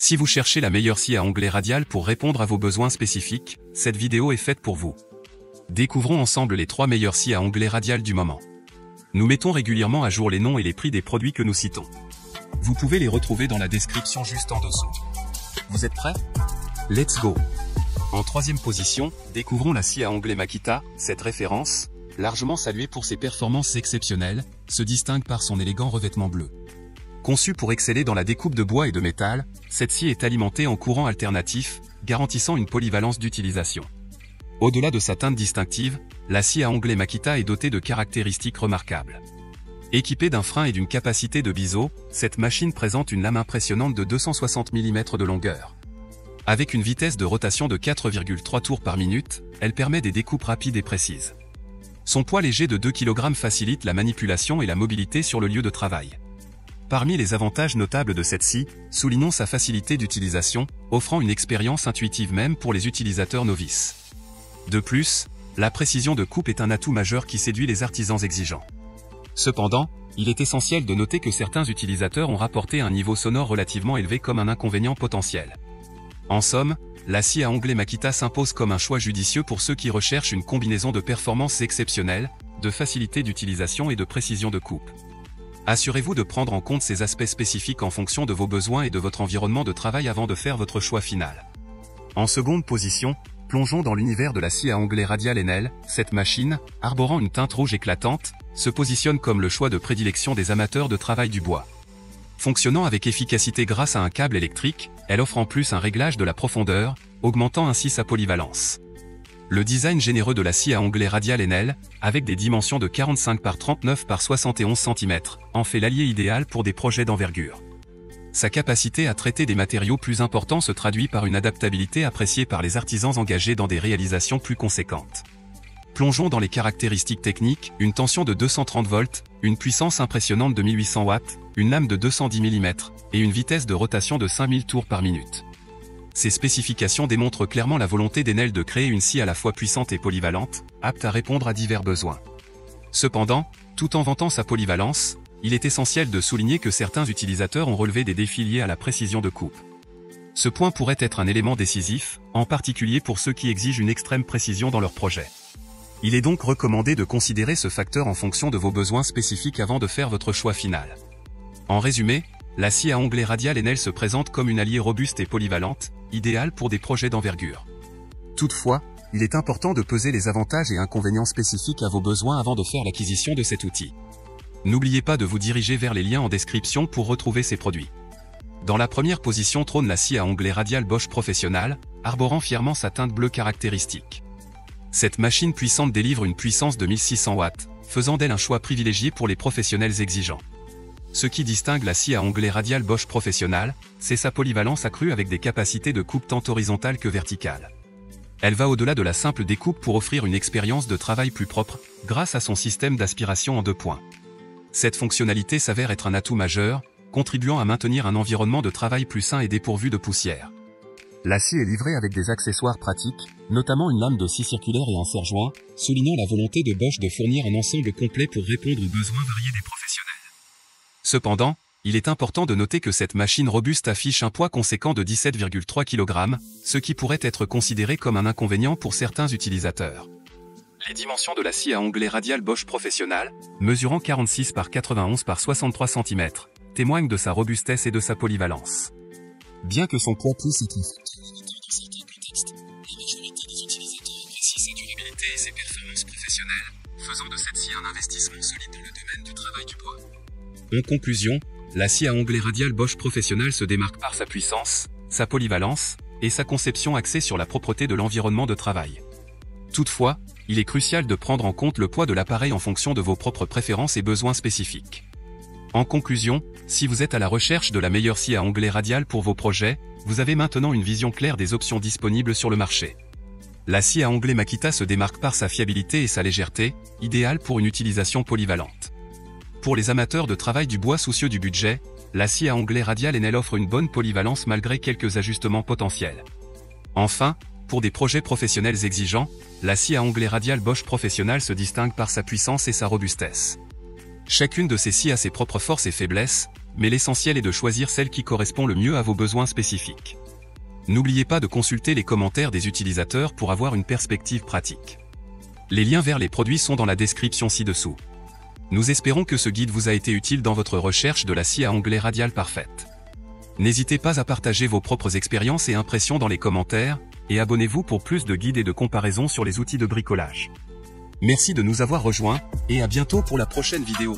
Si vous cherchez la meilleure scie à onglet radial pour répondre à vos besoins spécifiques, cette vidéo est faite pour vous. Découvrons ensemble les 3 meilleures scies à onglet radial du moment. Nous mettons régulièrement à jour les noms et les prix des produits que nous citons. Vous pouvez les retrouver dans la description juste en dessous. Vous êtes prêts? Let's go! En 3e position, découvrons la scie à onglet Makita. Cette référence, largement saluée pour ses performances exceptionnelles, se distingue par son élégant revêtement bleu. Conçue pour exceller dans la découpe de bois et de métal, cette scie est alimentée en courant alternatif, garantissant une polyvalence d'utilisation. Au-delà de sa teinte distinctive, la scie à onglet Makita est dotée de caractéristiques remarquables. Équipée d'un frein et d'une capacité de biseau, cette machine présente une lame impressionnante de 260 mm de longueur. Avec une vitesse de rotation de 4,3 tours par minute, elle permet des découpes rapides et précises. Son poids léger de 2 kg facilite la manipulation et la mobilité sur le lieu de travail. Parmi les avantages notables de cette scie, soulignons sa facilité d'utilisation, offrant une expérience intuitive même pour les utilisateurs novices. De plus, la précision de coupe est un atout majeur qui séduit les artisans exigeants. Cependant, il est essentiel de noter que certains utilisateurs ont rapporté un niveau sonore relativement élevé comme un inconvénient potentiel. En somme, la scie à onglet Makita s'impose comme un choix judicieux pour ceux qui recherchent une combinaison de performances exceptionnelles, de facilité d'utilisation et de précision de coupe. Assurez-vous de prendre en compte ces aspects spécifiques en fonction de vos besoins et de votre environnement de travail avant de faire votre choix final. En seconde position, plongeons dans l'univers de la scie à onglet radial Enel. Cette machine, arborant une teinte rouge éclatante, se positionne comme le choix de prédilection des amateurs de travail du bois. Fonctionnant avec efficacité grâce à un câble électrique, elle offre en plus un réglage de la profondeur, augmentant ainsi sa polyvalence. Le design généreux de la scie à onglet radial Enel, avec des dimensions de 45 par 39 par 71 cm, en fait l'allié idéal pour des projets d'envergure. Sa capacité à traiter des matériaux plus importants se traduit par une adaptabilité appréciée par les artisans engagés dans des réalisations plus conséquentes. Plongeons dans les caractéristiques techniques, une tension de 230 volts, une puissance impressionnante de 1800 watts, une lame de 210 mm, et une vitesse de rotation de 5000 tours par minute. Ces spécifications démontrent clairement la volonté d'Enel de créer une scie à la fois puissante et polyvalente, apte à répondre à divers besoins. Cependant, tout en vantant sa polyvalence, il est essentiel de souligner que certains utilisateurs ont relevé des défis liés à la précision de coupe. Ce point pourrait être un élément décisif, en particulier pour ceux qui exigent une extrême précision dans leur projet. Il est donc recommandé de considérer ce facteur en fonction de vos besoins spécifiques avant de faire votre choix final. En résumé, la scie à onglet radial Enel se présente comme une alliée robuste et polyvalente, idéale pour des projets d'envergure. Toutefois, il est important de peser les avantages et inconvénients spécifiques à vos besoins avant de faire l'acquisition de cet outil. N'oubliez pas de vous diriger vers les liens en description pour retrouver ces produits. Dans la première position trône la scie à onglet radial Bosch Professional, arborant fièrement sa teinte bleue caractéristique. Cette machine puissante délivre une puissance de 1600 watts, faisant d'elle un choix privilégié pour les professionnels exigeants. Ce qui distingue la scie à onglet radial Bosch Professional, c'est sa polyvalence accrue avec des capacités de coupe tant horizontales que verticales. Elle va au-delà de la simple découpe pour offrir une expérience de travail plus propre, grâce à son système d'aspiration en 2 points. Cette fonctionnalité s'avère être un atout majeur, contribuant à maintenir un environnement de travail plus sain et dépourvu de poussière. La scie est livrée avec des accessoires pratiques, notamment une lame de scie circulaire et un serre-joint, soulignant la volonté de Bosch de fournir un ensemble complet pour répondre aux besoins variés des professionnels. Cependant, il est important de noter que cette machine robuste affiche un poids conséquent de 17,3 kg, ce qui pourrait être considéré comme un inconvénient pour certains utilisateurs. Les dimensions de la scie à onglet radial Bosch Professional, mesurant 46 par 91 par 63 cm, témoignent de sa robustesse et de sa polyvalence. Bien que son poids puisse être dans certains contextes, la majorité des utilisateurs apprécient sa durabilité et ses performances professionnelles, faisant de cette scie un investissement solide dans le domaine du travail du bois. En conclusion, la scie à onglet radial Bosch Professional se démarque par sa puissance, sa polyvalence, et sa conception axée sur la propreté de l'environnement de travail. Toutefois, il est crucial de prendre en compte le poids de l'appareil en fonction de vos propres préférences et besoins spécifiques. En conclusion, si vous êtes à la recherche de la meilleure scie à onglet radial pour vos projets, vous avez maintenant une vision claire des options disponibles sur le marché. La scie à onglet Makita se démarque par sa fiabilité et sa légèreté, idéale pour une utilisation polyvalente. Pour les amateurs de travail du bois soucieux du budget, la scie à onglet radial Enel offre une bonne polyvalence malgré quelques ajustements potentiels. Enfin, pour des projets professionnels exigeants, la scie à onglet radial Bosch Professional se distingue par sa puissance et sa robustesse. Chacune de ces scies a ses propres forces et faiblesses, mais l'essentiel est de choisir celle qui correspond le mieux à vos besoins spécifiques. N'oubliez pas de consulter les commentaires des utilisateurs pour avoir une perspective pratique. Les liens vers les produits sont dans la description ci-dessous. Nous espérons que ce guide vous a été utile dans votre recherche de la scie à onglet radial parfaite. N'hésitez pas à partager vos propres expériences et impressions dans les commentaires, et abonnez-vous pour plus de guides et de comparaisons sur les outils de bricolage. Merci de nous avoir rejoints, et à bientôt pour la prochaine vidéo.